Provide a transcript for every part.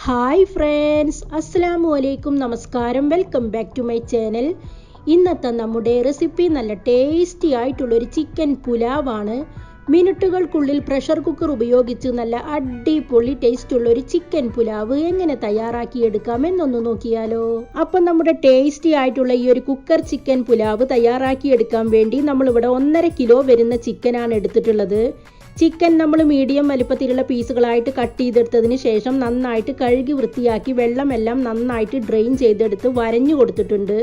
Hi friends, അസ്സലാമു അലൈക്കും, നമസ്കാരം. Welcome back to my channel. ഇന്നത്തെ നമ്മുടെ റെസിപ്പി നല്ല ടേസ്റ്റി ആയിട്ടുള്ളൊരു ചിക്കൻ പുലാവാണ്. മിനിറ്റുകൾക്കുള്ളിൽ പ്രഷർ കുക്കർ ഉപയോഗിച്ച് നല്ല അടിപൊളി ടേസ്റ്റ് ഉള്ള ഒരു ചിക്കൻ പുലാവ് എങ്ങനെ തയ്യാറാക്കിയെടുക്കാം എന്നൊന്ന് നോക്കിയാലോ. അപ്പം നമ്മുടെ ടേസ്റ്റി ആയിട്ടുള്ള ഈ ഒരു കുക്കർ ചിക്കൻ പുലാവ് തയ്യാറാക്കിയെടുക്കാൻ വേണ്ടി നമ്മളിവിടെ 1.5 കിലോ വരുന്ന ചിക്കനാണ് എടുത്തിട്ടുള്ളത്. ചിക്കൻ നമ്മൾ മീഡിയം വലിപ്പത്തിലുള്ള പീസുകളായിട്ട് കട്ട് ചെയ്തെടുത്തതിന് ശേഷം നന്നായിട്ട് കഴുകി വൃത്തിയാക്കി വെള്ളമെല്ലാം നന്നായിട്ട് ഡ്രെയിൻ ചെയ്തെടുത്ത് വരഞ്ഞു കൊടുത്തിട്ടുണ്ട്.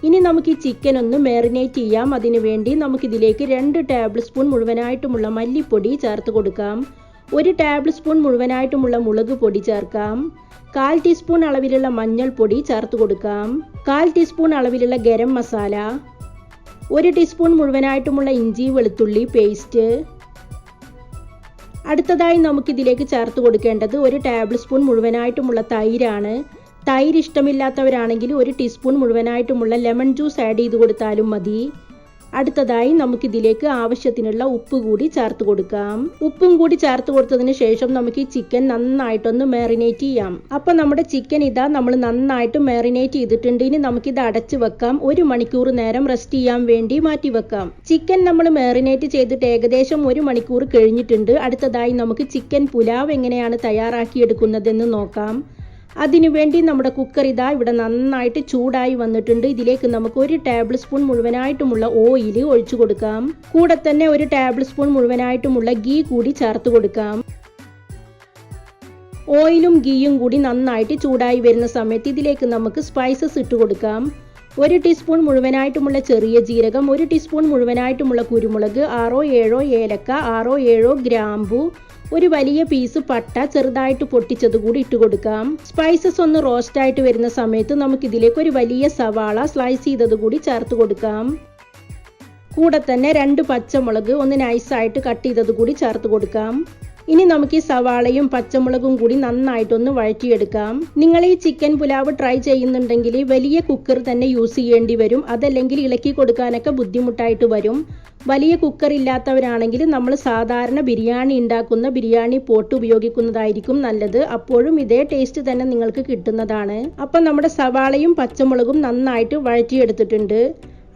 ഇനി നമുക്ക് ഈ ചിക്കൻ ഒന്ന് മാരിനേറ്റ് ചെയ്യാം. അതിനു വേണ്ടി നമുക്കിതിലേക്ക് 2 ടേബിൾ സ്പൂൺ മുഴുവനായിട്ടുമുള്ള മല്ലിപ്പൊടി ചേർത്ത് കൊടുക്കാം. 1 ടേബിൾ സ്പൂൺ മുഴുവനായിട്ടുമുള്ള മുളക് പൊടി ചേർക്കാം. 1/4 ടീസ്പൂൺ അളവിലുള്ള മഞ്ഞൾപ്പൊടി ചേർത്ത് കൊടുക്കാം. 1/4 ടീസ്പൂൺ അളവിലുള്ള ഗരം മസാല, 1 ടീസ്പൂൺ മുഴുവനായിട്ടുമുള്ള ഇഞ്ചി വെളുത്തുള്ളി പേസ്റ്റ്. അടുത്തതായി നമുക്കിതിലേക്ക് ചേർത്ത് കൊടുക്കേണ്ടത് 1 ടേബിൾ സ്പൂൺ മുഴുവനായിട്ടുമുള്ള തൈരാണ്. തൈര് ഇഷ്ടമില്ലാത്തവരാണെങ്കിൽ 1 ടീസ്പൂൺ മുഴുവനായിട്ടുമുള്ള ലെമൺ ജ്യൂസ് ആഡ് ചെയ്ത് കൊടുത്താലും മതി. അടുത്തതായി നമുക്കിതിലേക്ക് ആവശ്യത്തിനുള്ള ഉപ്പ് കൂടി ചേർത്ത് കൊടുക്കാം. ഉപ്പും കൂടി ചേർത്ത് കൊടുത്തതിന് ശേഷം നമുക്ക് ഈ ചിക്കൻ നന്നായിട്ടൊന്ന് മാരിനേറ്റ് ചെയ്യാം. അപ്പം നമ്മുടെ ചിക്കൻ ഇതാ നമ്മൾ നന്നായിട്ട് മാരിനേറ്റ് ചെയ്തിട്ടുണ്ട്. ഇനി നമുക്കിത് അടച്ചു വെക്കാം. 1 മണിക്കൂർ നേരം റെസ്റ്റ് ചെയ്യാൻ വേണ്ടി മാറ്റി വെക്കാം. ചിക്കൻ നമ്മൾ മാരിനേറ്റ് ചെയ്തിട്ട് ഏകദേശം 1 മണിക്കൂർ കഴിഞ്ഞിട്ടുണ്ട്. അടുത്തതായി നമുക്ക് ചിക്കൻ പുലാവ് എങ്ങനെയാണ് തയ്യാറാക്കിയെടുക്കുന്നതെന്ന് നോക്കാം. അതിനുവേണ്ടി നമ്മുടെ കുക്കർ ഇതാ ഇവിടെ നന്നായിട്ട് ചൂടായി വന്നിട്ടുണ്ട്. ഇതിലേക്ക് നമുക്ക് 1 ടേബിൾ സ്പൂൺ മുഴുവനായിട്ടുമുള്ള ഓയിൽ ഒഴിച്ചു കൊടുക്കാം. കൂടെ തന്നെ 1 ടേബിൾ സ്പൂൺ മുഴുവനായിട്ടുമുള്ള ഗീ കൂടി ചേർത്ത് കൊടുക്കാം. ഓയിലും ഗീയും കൂടി നന്നായിട്ട് ചൂടായി വരുന്ന സമയത്ത് ഇതിലേക്ക് നമുക്ക് സ്പൈസസ് ഇട്ട് കൊടുക്കാം. 1 ടീസ്പൂൺ മുഴുവനായിട്ടുമുള്ള ചെറിയ ജീരകം, 1 ടീസ്പൂൺ മുഴുവനായിട്ടുമുള്ള കുരുമുളക്, 6-7 ഏലക്ക, 6-7 ഗ്രാമ്പു, 1 വലിയ പീസ് പട്ട ചെറുതായിട്ട് പൊട്ടിച്ചത് കൂടി ഇട്ട് കൊടുക്കാം. സ്പൈസസ് ഒന്ന് റോസ്റ്റ് ആയിട്ട് വരുന്ന സമയത്ത് നമുക്കിതിലേക്ക് 1 വലിയ സവാള സ്ലൈസ് ചെയ്തത് കൂടി ചേർത്ത് കൊടുക്കാം. കൂടെ തന്നെ 2 പച്ചമുളക് ഒന്ന് നൈസായിട്ട് കട്ട് ചെയ്തത് കൂടി ചേർത്ത് കൊടുക്കാം. ഇനി നമുക്ക് ഈ സവാളയും പച്ചമുളകും കൂടി നന്നായിട്ടൊന്ന് വഴറ്റിയെടുക്കാം. നിങ്ങൾ ഈ ചിക്കൻ പുലാവ് ട്രൈ ചെയ്യുന്നുണ്ടെങ്കിൽ വലിയ കുക്കർ തന്നെ യൂസ് ചെയ്യേണ്ടി വരും. അതല്ലെങ്കിൽ ഇളക്കി കൊടുക്കാനൊക്കെ ബുദ്ധിമുട്ടായിട്ട് വരും. വലിയ കുക്കർ ഇല്ലാത്തവരാണെങ്കിൽ നമ്മൾ സാധാരണ ബിരിയാണി ഉണ്ടാക്കുന്ന ബിരിയാണി പോട്ട് ഉപയോഗിക്കുന്നതായിരിക്കും നല്ലത്. അപ്പോഴും ഇതേ ടേസ്റ്റ് തന്നെ നിങ്ങൾക്ക് കിട്ടുന്നതാണ്. അപ്പം നമ്മുടെ സവാളയും പച്ചമുളകും നന്നായിട്ട് വഴറ്റിയെടുത്തിട്ടുണ്ട്.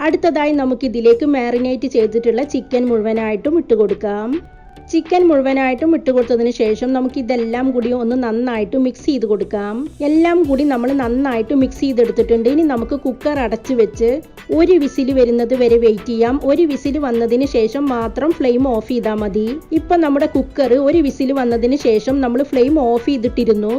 അടുത്തതായി നമുക്കിതിലേക്ക് മാരിനേറ്റ് ചെയ്തിട്ടുള്ള ചിക്കൻ മുഴുവനായിട്ടും ഇട്ട് കൊടുക്കാം. ചിക്കൻ മുഴുവനായിട്ടും ഇട്ട് കൊടുത്തതിന് ശേഷം നമുക്ക് ഇതെല്ലാം കൂടി ഒന്ന് നന്നായിട്ട് മിക്സ് ചെയ്ത് കൊടുക്കാം. എല്ലാം കൂടി നമ്മൾ നന്നായിട്ട് മിക്സ് ചെയ്തെടുത്തിട്ടുണ്ട്. ഇനി നമുക്ക് കുക്കർ അടച്ചു വെച്ച് 1 വിസിൽ വരുന്നത് വരെ വെയിറ്റ് ചെയ്യാം. 1 വിസിൽ വന്നതിന് ശേഷം മാത്രം ഫ്ലെയിം ഓഫ് ചെയ്താൽ മതി. ഇപ്പം നമ്മുടെ കുക്കർ 1 വിസിൽ വന്നതിന് ശേഷം നമ്മൾ ഫ്ലെയിം ഓഫ് ചെയ്തിട്ടിരുന്നു.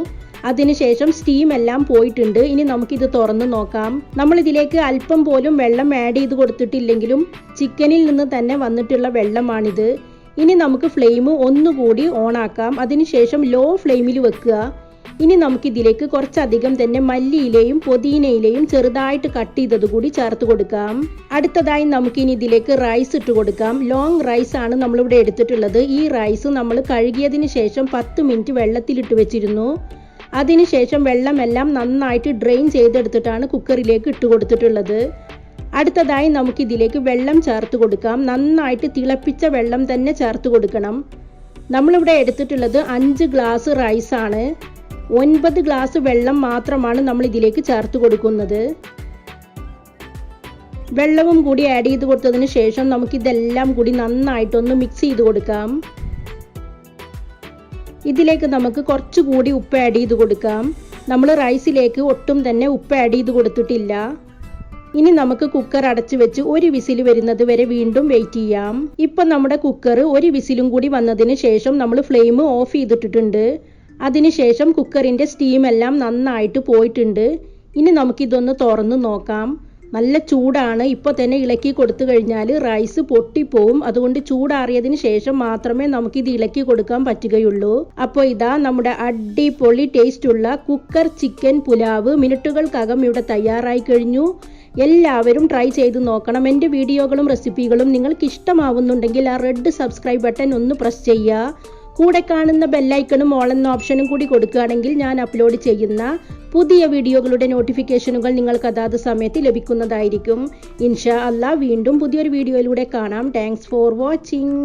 അതിനുശേഷം സ്റ്റീം എല്ലാം പോയിട്ടുണ്ട്. ഇനി നമുക്കിത് തുറന്ന് നോക്കാം. നമ്മൾ ഇതിലേക്ക് അല്പം പോലും വെള്ളം ആഡ് ചെയ്ത് കൊടുത്തിട്ടില്ലെങ്കിലും ചിക്കനിൽ നിന്ന് തന്നെ വന്നിട്ടുള്ള വെള്ളമാണിത്. ഇനി നമുക്ക് ഫ്ലെയിം ഒന്നുകൂടി ഓൺ ആക്കാം. അതിനുശേഷം ലോ ഫ്ലെയിമിൽ വെക്കുക. ഇനി നമുക്കിതിലേക്ക് കുറച്ചധികം തന്നെ മല്ലിയിലയും പുതിനയിലയും ചെറുതായിട്ട് കട്ട് ചെയ്തത് കൂടി ചേർത്ത് കൊടുക്കാം. അടുത്തതായി നമുക്കിനി ഇതിലേക്ക് റൈസ് ഇട്ട് കൊടുക്കാം. ലോങ് റൈസ് ആണ് നമ്മളിവിടെ എടുത്തിട്ടുള്ളത്. ഈ റൈസ് നമ്മൾ കഴുകിയതിന് ശേഷം 10 മിനിറ്റ് വെള്ളത്തിലിട്ട് വെച്ചിരുന്നു. അതിനുശേഷം വെള്ളമെല്ലാം നന്നായിട്ട് ഡ്രെയിൻ ചെയ്തെടുത്തിട്ടാണ് കുക്കറിലേക്ക് ഇട്ട് കൊടുത്തിട്ടുള്ളത്. അടുത്തതായി നമുക്കിതിലേക്ക് വെള്ളം ചേർത്ത് കൊടുക്കാം. നന്നായിട്ട് തിളപ്പിച്ച വെള്ളം തന്നെ ചേർത്ത് കൊടുക്കണം. നമ്മളിവിടെ എടുത്തിട്ടുള്ളത് 5 ഗ്ലാസ് റൈസാണ്. 9 ഗ്ലാസ് വെള്ളം മാത്രമാണ് നമ്മൾ ഇതിലേക്ക് ചേർത്ത് കൊടുക്കുന്നത്. വെള്ളവും കൂടി ആഡ് ചെയ്ത് കൊടുത്തതിന് ശേഷം നമുക്കിതെല്ലാം കൂടി നന്നായിട്ടൊന്ന് മിക്സ് ചെയ്ത് കൊടുക്കാം. ഇതിലേക്ക് നമുക്ക് കുറച്ചുകൂടി ഉപ്പ് ആഡ് ചെയ്ത് കൊടുക്കാം. നമ്മൾ റൈസിലേക്ക് ഒട്ടും തന്നെ ഉപ്പ് ആഡ് ചെയ്ത് കൊടുത്തിട്ടില്ല. ഇനി നമുക്ക് കുക്കർ അടച്ചു വെച്ച് 1 വിസിൽ വരുന്നത് വരെ വീണ്ടും വെയിറ്റ് ചെയ്യാം. ഇപ്പം നമ്മുടെ കുക്കർ 1 വിസിലും കൂടി വന്നതിന് ശേഷം നമ്മൾ ഫ്ലെയിം ഓഫ് ചെയ്തിട്ടിട്ടുണ്ട്. അതിനുശേഷം കുക്കറിൻ്റെ സ്റ്റീം എല്ലാം നന്നായിട്ട് പോയിട്ടുണ്ട്. ഇനി നമുക്കിതൊന്ന് തുറന്ന് നോക്കാം. നല്ല ചൂടാണ്. ഇപ്പോൾ തന്നെ ഇളക്കി കൊടുത്തു കഴിഞ്ഞാൽ റൈസ് പൊട്ടിപ്പോവും. അതുകൊണ്ട് ചൂടാറിയതിന് ശേഷം മാത്രമേ നമുക്കിത് ഇളക്കി കൊടുക്കാൻ പറ്റുകയുള്ളൂ. അപ്പോൾ ഇതാ നമ്മുടെ അടിപൊളി ടേസ്റ്റുള്ള കുക്കർ ചിക്കൻ പുലാവ് മിനിറ്റുകൾക്കകം ഇവിടെ തയ്യാറായി കഴിഞ്ഞു. എല്ലാവരും ട്രൈ ചെയ്ത് നോക്കണം. എൻ്റെ വീഡിയോകളും റെസിപ്പികളും നിങ്ങൾക്ക് ഇഷ്ടമാവുന്നുണ്ടെങ്കിൽ ആ റെഡ് സബ്സ്ക്രൈബ് ബട്ടൺ ഒന്ന് പ്രസ് ചെയ്യുക. കൂടെ കാണുന്ന ബെല്ലൈക്കണും ഓൾ എന്ന ഓപ്ഷനും കൂടി കൊടുക്കുകയാണെങ്കിൽ ഞാൻ അപ്ലോഡ് ചെയ്യുന്ന പുതിയ വീഡിയോകളുടെ നോട്ടിഫിക്കേഷനുകൾ നിങ്ങൾക്ക് അതാത് സമയത്ത് ലഭിക്കുന്നതായിരിക്കും. ഇൻഷാ അല്ലാ വീണ്ടും പുതിയൊരു വീഡിയോയിലൂടെ കാണാം. Thanks for watching.